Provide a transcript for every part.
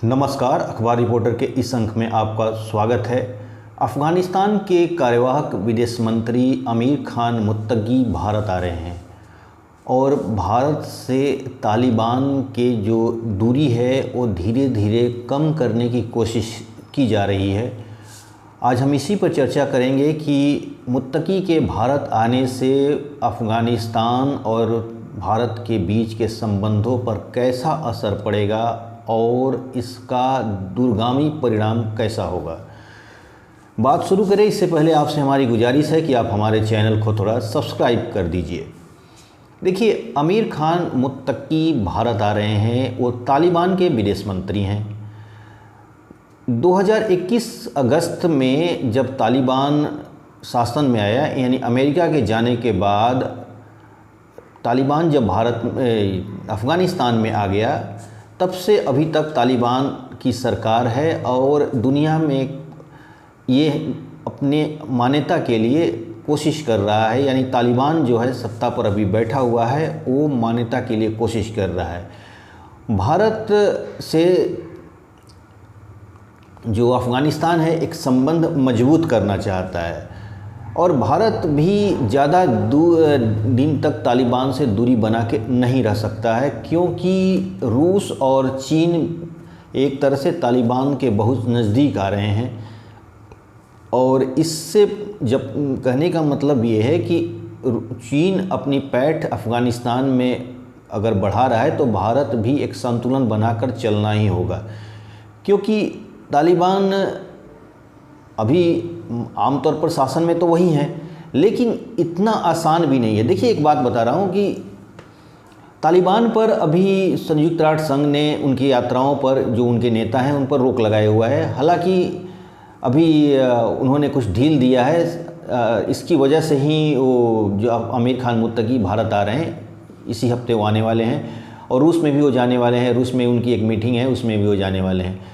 नमस्कार, अखबार रिपोर्टर के इस अंक में आपका स्वागत है। अफ़गानिस्तान के कार्यवाहक विदेश मंत्री आमिर खान मुत्तकी भारत आ रहे हैं और भारत से तालिबान के जो दूरी है वो धीरे धीरे कम करने की कोशिश की जा रही है। आज हम इसी पर चर्चा करेंगे कि मुत्तकी के भारत आने से अफ़गानिस्तान और भारत के बीच के संबंधों पर कैसा असर पड़ेगा और इसका दूरगामी परिणाम कैसा होगा। बात शुरू करें इससे पहले आपसे हमारी गुजारिश है कि आप हमारे चैनल को थोड़ा सब्सक्राइब कर दीजिए। देखिए, आमिर खान मुत्तकी भारत आ रहे हैं, वो तालिबान के विदेश मंत्री हैं। 2021 अगस्त में जब तालिबान शासन में आया, यानी अमेरिका के जाने के बाद तालिबान जब अफ़गानिस्तान में आ गया, तब से अभी तक तालिबान की सरकार है और दुनिया में ये अपने मान्यता के लिए कोशिश कर रहा है। यानी तालिबान जो है सत्ता पर अभी बैठा हुआ है, वो मान्यता के लिए कोशिश कर रहा है। भारत से जो अफ़गानिस्तान है एक संबंध मजबूत करना चाहता है और भारत भी ज़्यादा दिन तक तालिबान से दूरी बना के नहीं रह सकता है, क्योंकि रूस और चीन एक तरह से तालिबान के बहुत नज़दीक आ रहे हैं। और इससे जब कहने का मतलब ये है कि चीन अपनी पैठ अफ़गानिस्तान में अगर बढ़ा रहा है तो भारत भी एक संतुलन बनाकर चलना ही होगा, क्योंकि तालिबान अभी आमतौर पर शासन में तो वही हैं, लेकिन इतना आसान भी नहीं है। देखिए, एक बात बता रहा हूँ कि तालिबान पर अभी संयुक्त राष्ट्र संघ ने उनकी यात्राओं पर, जो उनके नेता हैं उन पर रोक लगाए हुआ है। हालांकि अभी उन्होंने कुछ ढील दिया है, इसकी वजह से ही वो जो आमिर खान मुत्तकी भारत आ रहे हैं, इसी हफ्ते वो आने वाले हैं और रूस में भी वो जाने वाले हैं। रूस में उनकी एक मीटिंग है, उसमें भी वो जाने वाले हैं।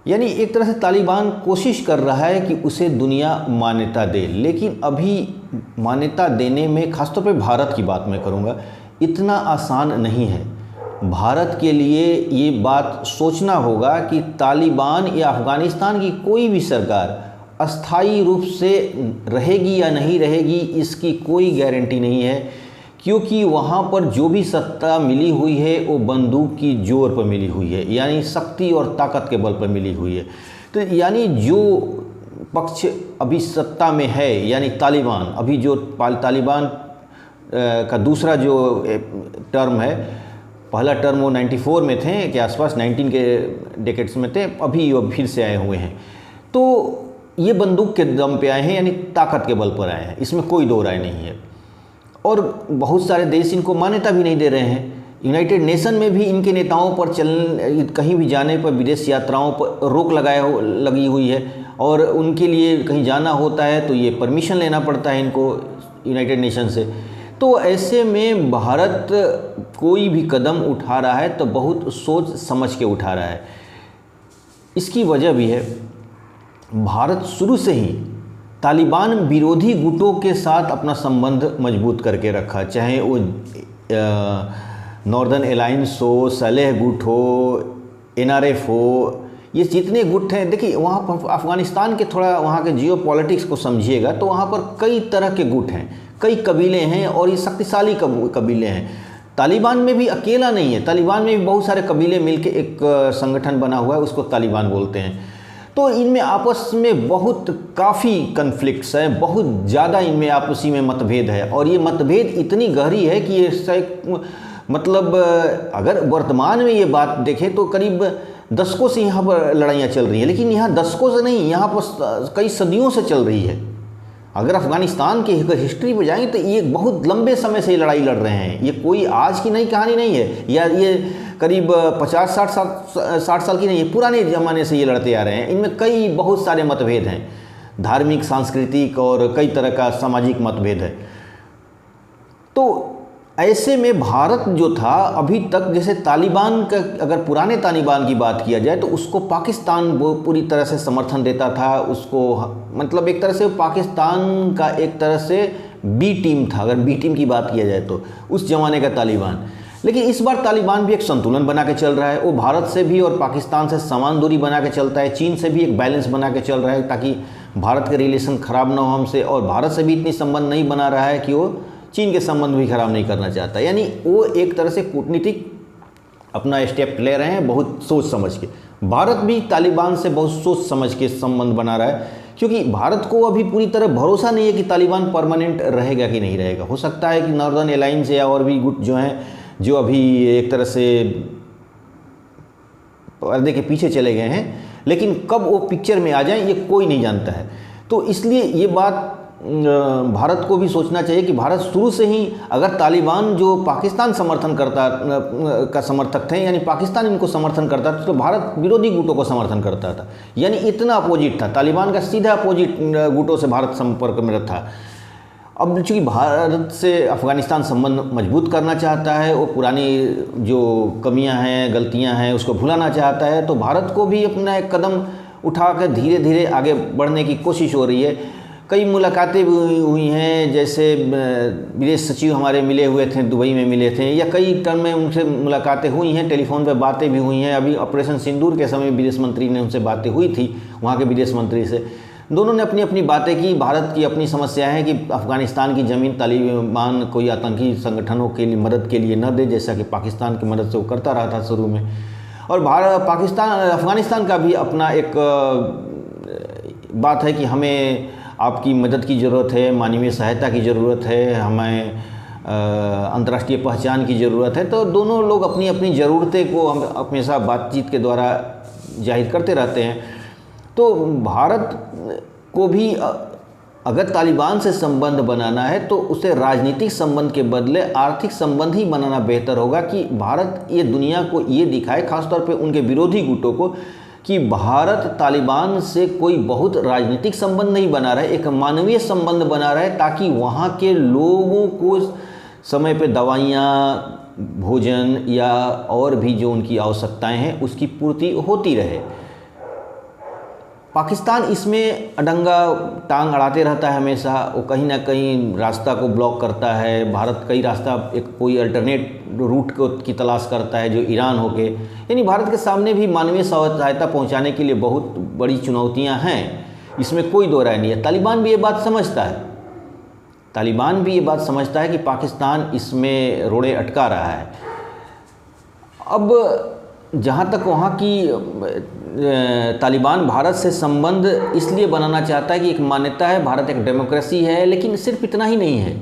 यानी एक तरह से तालिबान कोशिश कर रहा है कि उसे दुनिया मान्यता दे, लेकिन अभी मान्यता देने में, खासतौर पे भारत की बात मैं करूँगा, इतना आसान नहीं है। भारत के लिए ये बात सोचना होगा कि तालिबान या अफ़गानिस्तान की कोई भी सरकार अस्थायी रूप से रहेगी या नहीं रहेगी, इसकी कोई गारंटी नहीं है, क्योंकि वहाँ पर जो भी सत्ता मिली हुई है वो बंदूक की जोर पर मिली हुई है, यानी शक्ति और ताकत के बल पर मिली हुई है। तो यानी जो पक्ष अभी सत्ता में है, यानी तालिबान, अभी जो तालिबान का दूसरा जो टर्म है, पहला टर्म वो 94 में थे के आसपास, 19 के डेकेड्स में थे, अभी वो फिर से आए हुए हैं। तो ये बंदूक के दम पे आए हैं, यानी ताकत के बल पर आए हैं, इसमें कोई दो राय नहीं है। और बहुत सारे देश इनको मान्यता भी नहीं दे रहे हैं। यूनाइटेड नेशन में भी इनके नेताओं पर कहीं भी जाने पर, विदेश यात्राओं पर रोक लगी हुई है और उनके लिए कहीं जाना होता है तो ये परमिशन लेना पड़ता है इनको यूनाइटेड नेशन से। तो ऐसे में भारत कोई भी कदम उठा रहा है तो बहुत सोच समझ के उठा रहा है। इसकी वजह भी है, भारत शुरू से ही तालिबान विरोधी गुटों के साथ अपना संबंध मजबूत करके रखा, चाहे वो नॉर्दर्न अलायंस हो, सलेह गुट हो, NRF हो, ये जितने गुट हैं। देखिए, वहाँ पर अफ़गानिस्तान के थोड़ा वहाँ के जियो पॉलिटिक्स को समझिएगा तो वहाँ पर कई तरह के गुट हैं, कई कबीले हैं और ये शक्तिशाली कबीले हैं। तालिबान में भी अकेला नहीं है, तालिबान में भी बहुत सारे कबीले मिलकर एक संगठन बना हुआ है, उसको तालिबान बोलते हैं। तो इनमें आपस में काफ़ी कन्फ्लिक्ट्स हैं, बहुत ज़्यादा इनमें आपसी में मतभेद है और ये मतभेद इतनी गहरी है कि ये मतलब अगर वर्तमान में ये बात देखें तो करीब दशकों से यहाँ पर लड़ाइयाँ चल रही हैं, लेकिन यहाँ दशकों से नहीं, यहाँ पर कई सदियों से चल रही है। अगर अफ़गानिस्तान की हिस्ट्री पर जाएंगे तो ये बहुत लंबे समय से ये लड़ाई लड़ रहे हैं। ये कोई आज की नई कहानी नहीं है, या ये करीब 50-60 साल की नहीं है, पुराने ज़माने से ये लड़ते आ रहे हैं। इनमें बहुत सारे मतभेद हैं, धार्मिक, सांस्कृतिक और कई तरह का सामाजिक मतभेद है। तो ऐसे में भारत जो था अभी तक, जैसे तालिबान का, अगर पुराने तालिबान की बात किया जाए तो उसको पाकिस्तान वो पूरी तरह से समर्थन देता था, उसको मतलब एक तरह से पाकिस्तान का एक तरह से बी टीम था, अगर बी टीम की बात किया जाए तो उस ज़माने का तालिबान। लेकिन इस बार तालिबान भी एक संतुलन बना के चल रहा है। वो भारत से भी और पाकिस्तान से समान दूरी बना के चलता है, चीन से भी एक बैलेंस बना के चल रहा है ताकि भारत के रिलेशन ख़राब ना हो हमसे, और भारत से भी इतनी संबंध नहीं बना रहा है कि वो चीन के संबंध भी ख़राब नहीं करना चाहता। यानी वो एक तरह से कूटनीतिक अपना स्टेप ले रहे हैं बहुत सोच समझ के। भारत भी तालिबान से बहुत सोच समझ के संबंध बना रहा है, क्योंकि भारत को अभी पूरी तरह भरोसा नहीं है कि तालिबान परमानेंट रहेगा कि नहीं रहेगा। हो सकता है कि नॉर्दर्न अलायंस या और भी गुट जो हैं जो अभी एक तरह से पर्दे के पीछे चले गए हैं, लेकिन कब वो पिक्चर में आ जाएं ये कोई नहीं जानता है। तो इसलिए ये बात भारत को भी सोचना चाहिए कि भारत शुरू से ही, अगर तालिबान जो पाकिस्तान समर्थन करता का समर्थक थे, यानी पाकिस्तान इनको समर्थन करता था, तो भारत विरोधी गुटों को समर्थन करता था। यानी इतना अपोजिट था, तालिबान का सीधा अपोजिट गुटों से भारत संपर्क में था। अब चूँकि भारत से अफ़गानिस्तान संबंध मजबूत करना चाहता है, वो पुरानी जो कमियां हैं, गलतियां हैं, उसको भुलाना चाहता है, तो भारत को भी अपना एक कदम उठाकर धीरे धीरे आगे बढ़ने की कोशिश हो रही है। कई मुलाकातें भी हुई हैं, जैसे विदेश सचिव हमारे मिले हुए थे, दुबई में मिले थे, या कई टर्म में उनसे मुलाकातें हुई हैं, टेलीफोन पे बातें भी हुई हैं। अभी ऑपरेशन सिंदूर के समय विदेश मंत्री ने उनसे बातें हुई थी, वहाँ के विदेश मंत्री से। दोनों ने अपनी अपनी बातें की। भारत की अपनी समस्या है कि अफ़गानिस्तान की ज़मीन तालिबान कोई आतंकी संगठनों के लिए मदद के लिए न दे, जैसा कि पाकिस्तान की मदद से वो करता रहा था शुरू में। और अफ़गानिस्तान का भी अपना एक बात है कि हमें आपकी मदद की ज़रूरत है, मानवीय सहायता की ज़रूरत है, हमें अंतर्राष्ट्रीय पहचान की ज़रूरत है। तो दोनों लोग अपनी अपनी ज़रूरतें को हम हमेशा बातचीत के द्वारा जाहिर करते रहते हैं। तो भारत को भी अगर तालिबान से संबंध बनाना है तो उसे राजनीतिक संबंध के बदले आर्थिक संबंध ही बनाना बेहतर होगा, कि भारत ये दुनिया को ये दिखाए, खासतौर पे उनके विरोधी गुटों को, कि भारत तालिबान से कोई बहुत राजनीतिक संबंध नहीं बना रहा है, एक मानवीय संबंध बना रहा है, ताकि वहाँ के लोगों को समय पे दवाइयाँ, भोजन या और भी जो उनकी आवश्यकताएं हैं उसकी पूर्ति होती रहे। पाकिस्तान इसमें अडंगा टांग अड़ाते रहता है हमेशा, वो कहीं ना कहीं रास्ता को ब्लॉक करता है। भारत कई रास्ता एक कोई अल्टरनेट रूट की तलाश करता है, जो ईरान होके। यानी भारत के सामने भी मानवीय सहायता पहुंचाने के लिए बहुत बड़ी चुनौतियां हैं, इसमें कोई दो राय नहीं है। तालिबान भी ये बात समझता है, तालिबान भी ये बात समझता है कि पाकिस्तान इसमें रोड़े अटका रहा है। अब जहाँ तक वहाँ की तालिबान भारत से संबंध इसलिए बनाना चाहता है कि एक मान्यता है, भारत एक डेमोक्रेसी है, लेकिन सिर्फ इतना ही नहीं है।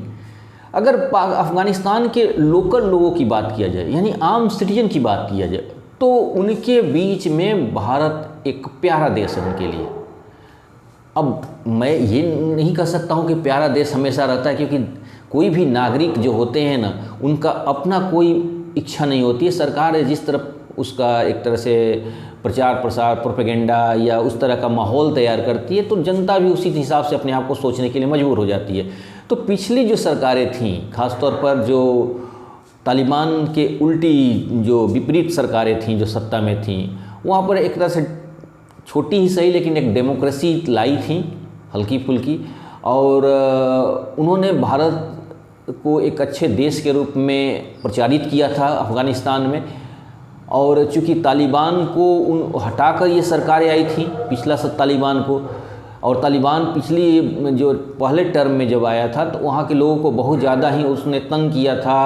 अगर अफ़गानिस्तान के लोकल लोगों की बात किया जाए, यानी आम सिटीजन की बात किया जाए, तो उनके बीच में भारत एक प्यारा देश है उनके लिए। अब मैं ये नहीं कह सकता हूँ कि प्यारा देश हमेशा रहता है, क्योंकि कोई भी नागरिक जो होते हैं ना, उनका अपना कोई इच्छा नहीं होती है। सरकार जिस तरफ उसका एक तरह से प्रचार प्रसार, प्रोपेगेंडा या उस तरह का माहौल तैयार करती है, तो जनता भी उसी हिसाब से अपने आप को सोचने के लिए मजबूर हो जाती है। तो पिछली जो सरकारें थीं, ख़ासतौर पर जो तालिबान के उल्टी जो विपरीत सरकारें थीं जो सत्ता में थीं, वहाँ पर एक तरह से छोटी ही सही लेकिन एक डेमोक्रेसी लाई थी हल्की फुल्की, और उन्होंने भारत को एक अच्छे देश के रूप में प्रचारित किया था अफ़गानिस्तान में। और चूँकि तालिबान को हटाकर ये सरकारें आई थी पिछला तालिबान को, और तालिबान पिछली जो पहले टर्म में जब आया था तो वहाँ के लोगों को बहुत ज़्यादा ही उसने तंग किया था।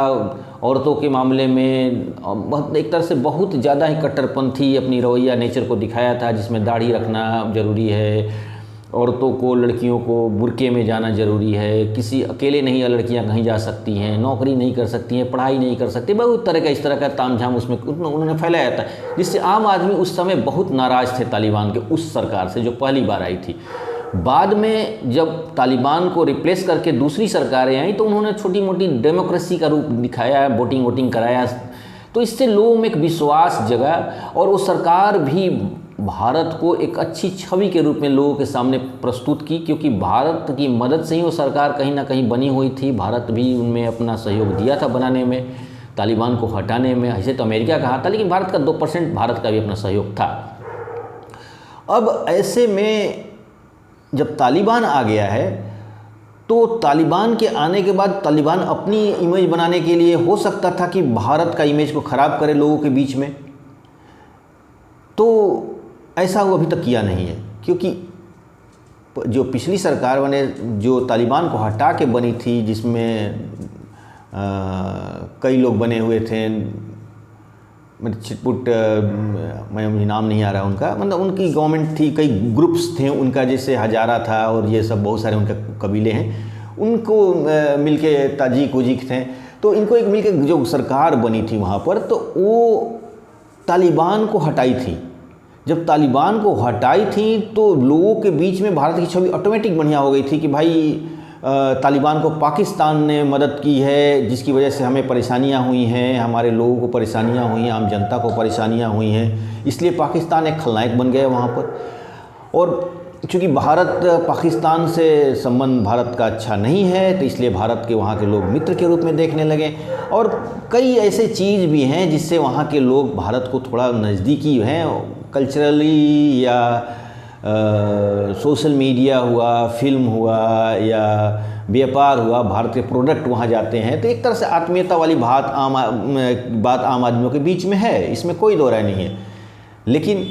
औरतों के मामले में बहुत एक तरह से बहुत ज़्यादा ही कट्टरपंथी अपनी रवैया नेचर को दिखाया था, जिसमें दाढ़ी रखना ज़रूरी है, औरतों को, लड़कियों को बुर्के में जाना ज़रूरी है, किसी अकेले नहीं लड़कियां कहीं जा सकती हैं, नौकरी नहीं कर सकती हैं, पढ़ाई नहीं कर सकती, बहुत तरह का इस तरह का तामझाम उसमें उन्होंने फैलाया था, जिससे आम आदमी उस समय बहुत नाराज़ थे तालिबान के उस सरकार से जो पहली बार आई थी। बाद में जब तालिबान को रिप्लेस करके दूसरी सरकारें आई तो उन्होंने छोटी मोटी डेमोक्रेसी का रूप दिखाया, वोटिंग कराया, तो इससे लोगों में एक विश्वास जगा और वो सरकार भी भारत को एक अच्छी छवि के रूप में लोगों के सामने प्रस्तुत की, क्योंकि भारत की मदद से ही वो सरकार कहीं ना कहीं बनी हुई थी। भारत भी उनमें अपना सहयोग दिया था बनाने में, तालिबान को हटाने में। ऐसे तो अमेरिका कहा था, लेकिन भारत का 2% भारत का भी अपना सहयोग था। अब ऐसे में जब तालिबान आ गया है तो तालिबान के आने के बाद तालिबान अपनी इमेज बनाने के लिए हो सकता था कि भारत का इमेज को ख़राब करे लोगों के बीच में, तो ऐसा वो अभी तक किया नहीं है। क्योंकि जो पिछली सरकार बने, जो तालिबान को हटा के बनी थी, जिसमें कई लोग बने हुए थे, मतलब छिटपुट, मैं मुझे नाम नहीं आ रहा उनका, मतलब उनकी गवर्नमेंट थी, कई ग्रुप्स थे उनका, जैसे हजारा था और ये सब बहुत सारे उनके कबीले हैं, उनको मिलके ताजिक उजिक थे, तो इनको एक मिलके जो सरकार बनी थी वहाँ पर, तो वो तालिबान को हटाई थी। जब तालिबान को हटाई थी तो लोगों के बीच में भारत की छवि ऑटोमेटिक बढ़िया हो गई थी कि भाई तालिबान को पाकिस्तान ने मदद की है, जिसकी वजह से हमें परेशानियां हुई हैं, हमारे लोगों को परेशानियां हुई हैं, आम जनता को परेशानियां हुई हैं, इसलिए पाकिस्तान एक खलनायक बन गया वहाँ पर। और चूँकि भारत पाकिस्तान से संबंध भारत का अच्छा नहीं है, तो इसलिए भारत के वहाँ के लोग मित्र के रूप में देखने लगे। और कई ऐसे चीज़ भी हैं जिससे वहाँ के लोग भारत को थोड़ा नज़दीकी हैं, कल्चरली या सोशल मीडिया हुआ, फिल्म हुआ या व्यापार हुआ, भारत के प्रोडक्ट वहाँ जाते हैं, तो एक तरह से आत्मीयता वाली बात आम आदमियों के बीच में है, इसमें कोई दो राय नहीं है। लेकिन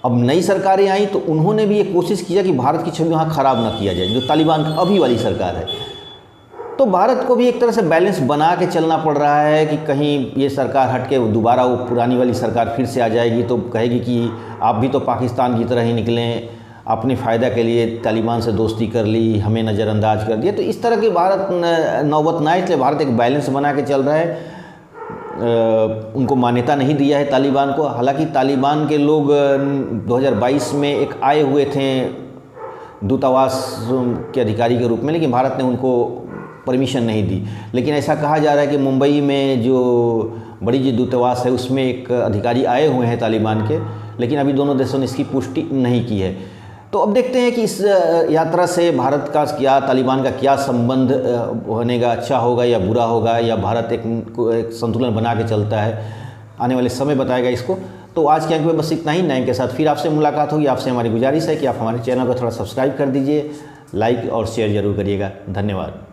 अब नई सरकारें आई तो उन्होंने भी ये कोशिश किया कि भारत की छवि वहाँ ख़राब ना किया जाए, जो तालिबान की अभी वाली सरकार है। तो भारत को भी एक तरह से बैलेंस बना के चलना पड़ रहा है कि कहीं ये सरकार हट के दोबारा वो पुरानी वाली सरकार फिर से आ जाएगी तो कहेगी कि आप भी तो पाकिस्तान की तरह ही निकलें, अपने फ़ायदा के लिए तालिबान से दोस्ती कर ली, हमें नज़रअंदाज कर दिया। तो इस तरह की भारत नौबत ना आए, इसलिए भारत एक बैलेंस बना के चल रहा है। उनको मान्यता नहीं दिया है तालिबान को। हालांकि तालिबान के लोग 2022 में एक आए हुए थे दूतावास के अधिकारी के रूप में, लेकिन भारत ने उनको परमिशन नहीं दी। लेकिन ऐसा कहा जा रहा है कि मुंबई में जो बड़ी जो दूतावास है उसमें एक अधिकारी आए हुए हैं तालिबान के, लेकिन अभी दोनों देशों ने इसकी पुष्टि नहीं की है। तो अब देखते हैं कि इस यात्रा से भारत का क्या, तालिबान का क्या संबंध बनेगा, अच्छा होगा या बुरा होगा, या भारत एक संतुलन बना के चलता है। आने वाले समय बताएगा इसको। तो आज के अंक में बस इतना ही। नए के साथ फिर आपसे मुलाकात होगी। आपसे हमारी गुजारिश है कि आप हमारे चैनल को थोड़ा सब्सक्राइब कर दीजिए, लाइक और शेयर ज़रूर करिएगा। धन्यवाद।